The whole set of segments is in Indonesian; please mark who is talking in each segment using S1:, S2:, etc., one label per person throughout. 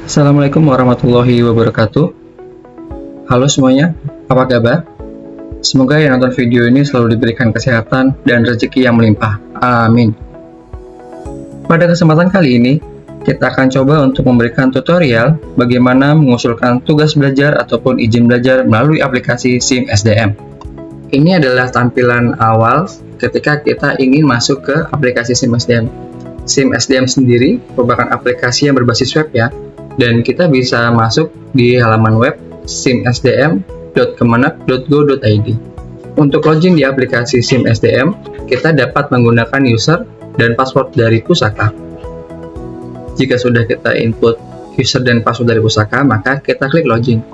S1: Assalamualaikum warahmatullahi wabarakatuh. Halo semuanya, apa kabar? Semoga yang nonton video ini selalu diberikan kesehatan dan rezeki yang melimpah. Amin. Pada kesempatan kali ini, kita akan coba untuk memberikan tutorial bagaimana mengusulkan tugas belajar ataupun izin belajar melalui aplikasi SIM SDM. Ini adalah tampilan awal ketika kita ingin masuk ke aplikasi SIM SDM. SIM SDM sendiri merupakan aplikasi yang berbasis web ya, dan kita bisa masuk di halaman web simsdm.kemenak.go.id. Untuk login di aplikasi SIM SDM, kita dapat menggunakan user dan password dari Pusaka. Jika sudah kita input user dan password dari Pusaka, maka kita klik login.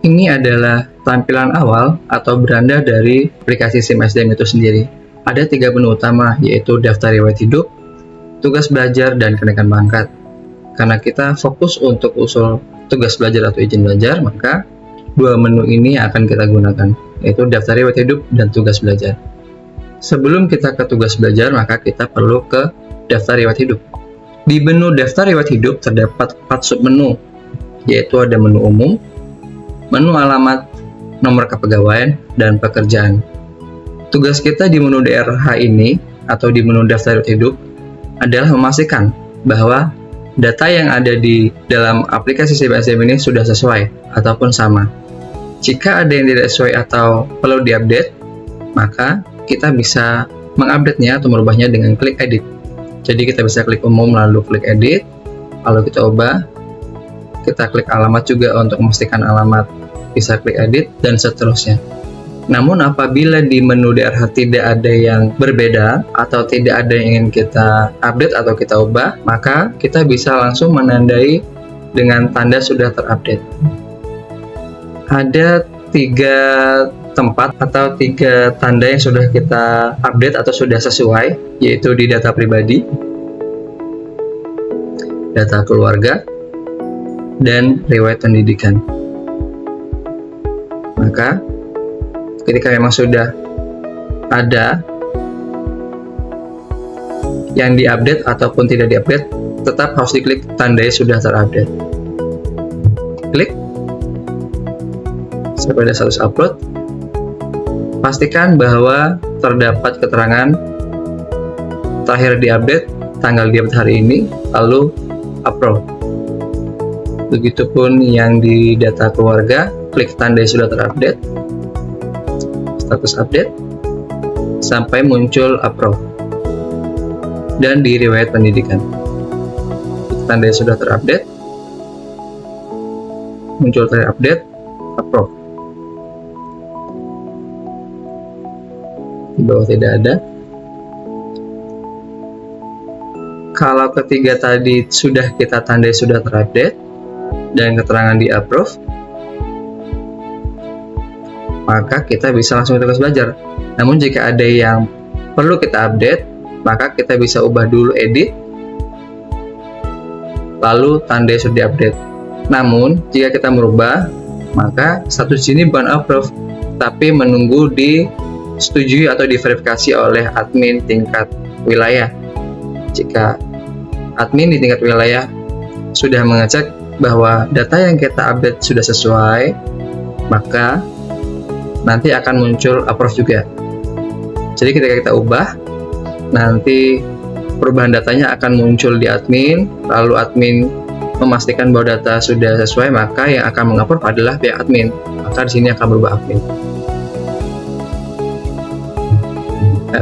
S1: Ini adalah tampilan awal atau beranda dari aplikasi SIM SDM itu sendiri. Ada 3 menu utama, yaitu daftar riwayat hidup, tugas belajar, dan kenaikan pangkat. Karena kita fokus untuk usul tugas belajar atau izin belajar, maka 2 menu ini akan kita gunakan, yaitu daftar riwayat hidup dan tugas belajar. Sebelum kita ke tugas belajar, maka kita perlu ke daftar riwayat hidup. Di menu daftar riwayat hidup terdapat 4 submenu, yaitu ada menu umum, menu alamat, nomor kepegawaian, dan pekerjaan. Tugas kita di menu DRH ini, atau di menu daftar riwayat hidup, adalah memastikan bahwa data yang ada di dalam aplikasi SIM SDM ini sudah sesuai ataupun sama. Jika ada yang tidak sesuai atau perlu diupdate, maka kita bisa mengupdate-nya atau merubahnya dengan klik edit. Jadi kita bisa klik umum lalu klik edit, lalu kita ubah, kita klik alamat juga untuk memastikan alamat, bisa klik edit, dan seterusnya. Namun apabila di menu DRH tidak ada yang berbeda atau tidak ada yang ingin kita update atau kita ubah, maka kita bisa langsung menandai dengan tanda sudah terupdate. Ada 3 tempat atau 3 tanda yang sudah kita update atau sudah sesuai, yaitu di data pribadi, data keluarga, dan riwayat pendidikan. Maka ketika memang sudah ada yang diupdate ataupun tidak diupdate, tetap harus diklik tandai sudah terupdate. Klik sampai ada status upload. Pastikan bahwa terdapat keterangan terakhir diupdate, tanggal diupdate hari ini, lalu upload. Begitupun yang di data keluarga, klik tandai sudah terupdate, status update, sampai muncul approve. Dan di riwayat pendidikan, tanda sudah terupdate, muncul terupdate, approve. Di bawah tidak ada. Kalau ketiga tadi sudah kita tandai sudah terupdate dan keterangan di approve, maka kita bisa langsung tugas belajar. Namun jika ada yang perlu kita update, maka kita bisa ubah dulu edit, lalu tandai sudah update. Namun jika kita merubah, maka status ini bukan approve, tapi menunggu disetujui atau diverifikasi oleh admin tingkat wilayah. Jika admin di tingkat wilayah sudah mengecek bahwa data yang kita update sudah sesuai, maka nanti akan muncul approve juga. Jadi ketika kita ubah, nanti perubahan datanya akan muncul di admin, lalu admin memastikan bahwa data sudah sesuai, maka yang akan mengapprove adalah pihak admin. Maka di sini akan berubah admin.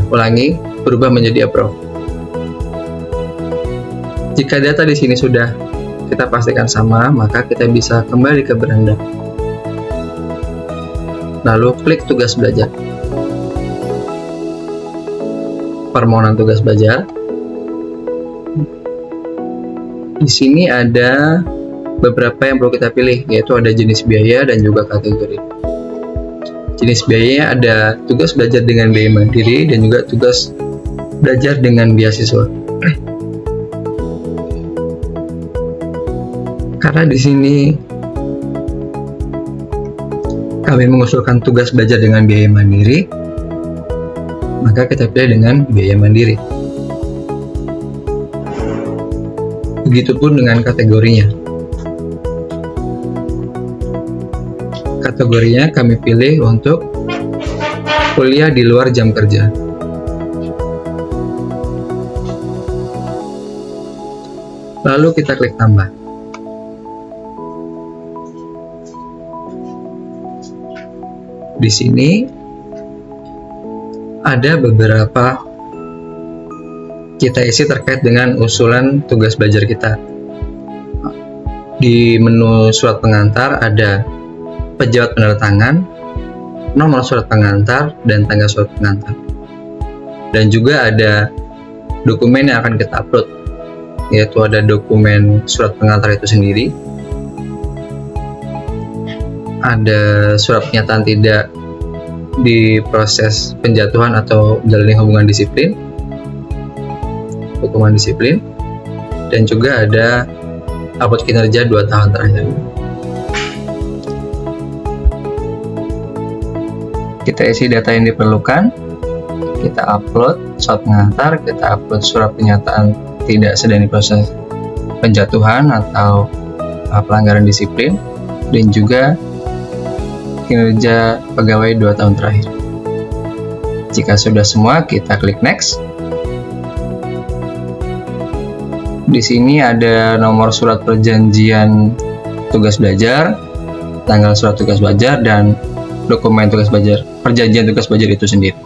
S1: Ulangi, berubah menjadi approve. Jika data di sini sudah kita pastikan sama, maka kita bisa kembali ke beranda. Lalu klik tugas belajar. Permohonan tugas belajar. Di sini ada beberapa yang perlu kita pilih, yaitu ada jenis biaya dan juga kategori. Jenis biayanya ada tugas belajar dengan biaya mandiri dan juga tugas belajar dengan beasiswa. Karena di sini kami mengusulkan tugas belajar dengan biaya mandiri, maka kita pilih dengan biaya mandiri. Begitupun dengan kategorinya. Kategorinya kami pilih untuk kuliah di luar jam kerja. Lalu kita klik tambah. Di sini ada beberapa kita isi terkait dengan usulan tugas belajar kita. Di menu surat pengantar ada pejabat peneretangan, nomor surat pengantar, dan tanggal surat pengantar. Dan juga ada dokumen yang akan kita upload, yaitu ada dokumen surat pengantar itu sendiri, ada surat pernyataan tidak di proses penjatuhan atau menjalani hubungan disiplin, hukuman disiplin, dan juga ada upload kinerja 2 tahun terakhir. Kita isi data yang diperlukan, kita upload surat pengantar, kita upload surat pernyataan tidak sedang diproses penjatuhan atau pelanggaran disiplin, dan juga kinerja pegawai 2 tahun terakhir. Jika sudah semua, kita klik next. Di sini ada nomor surat perjanjian tugas belajar, tanggal surat tugas belajar, dan dokumen tugas belajar, perjanjian tugas belajar itu sendiri.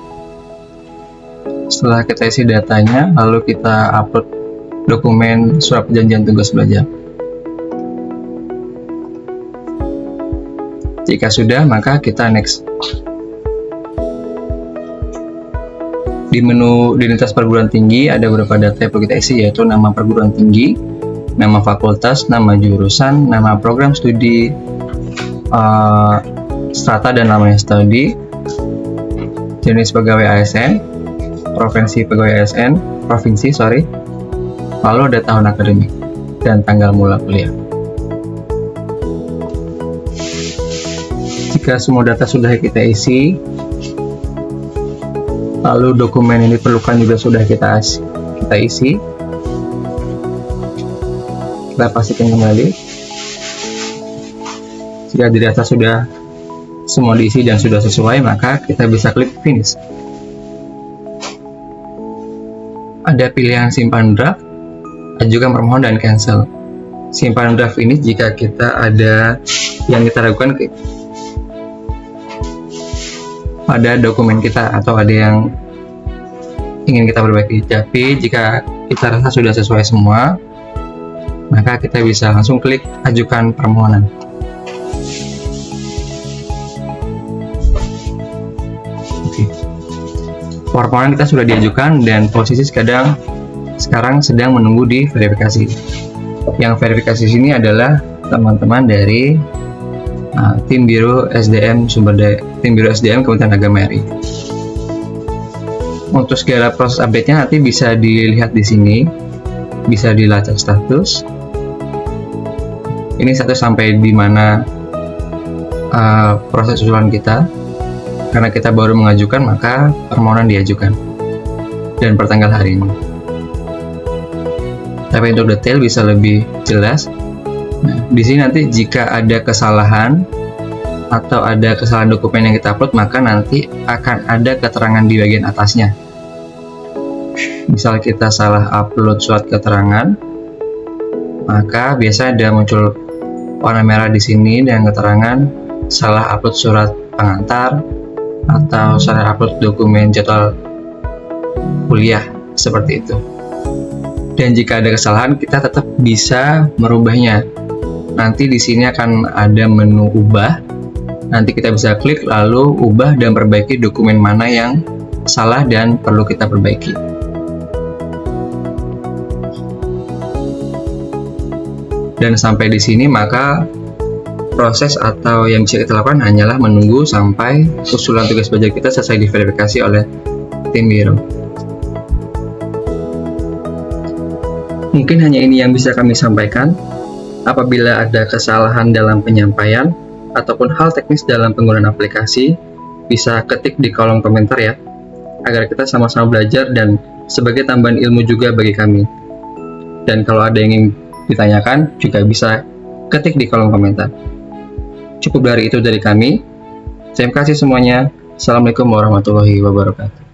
S1: Setelah kita isi datanya, lalu kita upload dokumen surat perjanjian tugas belajar. Jika sudah, maka kita next. Di menu identitas perguruan tinggi ada beberapa data yang perlu kita isi, yaitu nama perguruan tinggi, nama fakultas, nama jurusan, nama program studi, strata dan namanya studi, jenis pegawai ASN, provinsi, lalu ada tahun akademik dan tanggal mula kuliah. Jika semua data sudah kita isi, lalu dokumen yang diperlukan juga sudah kita isi, kita pastikan kembali. Jika data sudah semua diisi dan sudah sesuai, maka kita bisa klik finish. Ada pilihan simpan draft, ajukan permohonan, dan cancel. Simpan draft ini jika kita ada yang kita lakukan pada dokumen kita atau ada yang ingin kita perbaiki. Tapi jika kita rasa sudah sesuai semua, maka kita bisa langsung klik ajukan permohonan. Permohonan kita sudah diajukan dan posisi sekarang sedang menunggu di verifikasi. Yang verifikasi sini adalah teman-teman dari tim Biro SDM Kementerian Agama RI. Untuk segala proses update-nya nanti bisa dilihat di sini, bisa dilacak status. Ini status sampai di mana proses usulan kita. Karena kita baru mengajukan, maka permohonan diajukan dan pertanggal hari ini. Tapi untuk detail bisa lebih jelas. Nah, di sini nanti jika ada kesalahan atau ada kesalahan dokumen yang kita upload, maka nanti akan ada keterangan di bagian atasnya. Misal kita salah upload surat keterangan, maka biasa ada muncul warna merah di sini dengan keterangan salah upload surat pengantar atau salah upload dokumen jadwal kuliah, seperti itu. Dan jika ada kesalahan, kita tetap bisa merubahnya. Nanti di sini akan ada menu ubah. Nanti kita bisa klik lalu ubah dan perbaiki dokumen mana yang salah dan perlu kita perbaiki. Dan sampai di sini maka proses atau yang bisa kita lakukan hanyalah menunggu sampai usulan tugas belajar kita selesai diverifikasi oleh tim Biro. Mungkin hanya ini yang bisa kami sampaikan. Apabila ada kesalahan dalam penyampaian ataupun hal teknis dalam penggunaan aplikasi, bisa ketik di kolom komentar ya, agar kita sama-sama belajar dan sebagai tambahan ilmu juga bagi kami. Dan kalau ada yang ingin ditanyakan juga bisa ketik di kolom komentar. Cukup dari itu dari kami. Terima kasih semuanya. Assalamualaikum warahmatullahi wabarakatuh.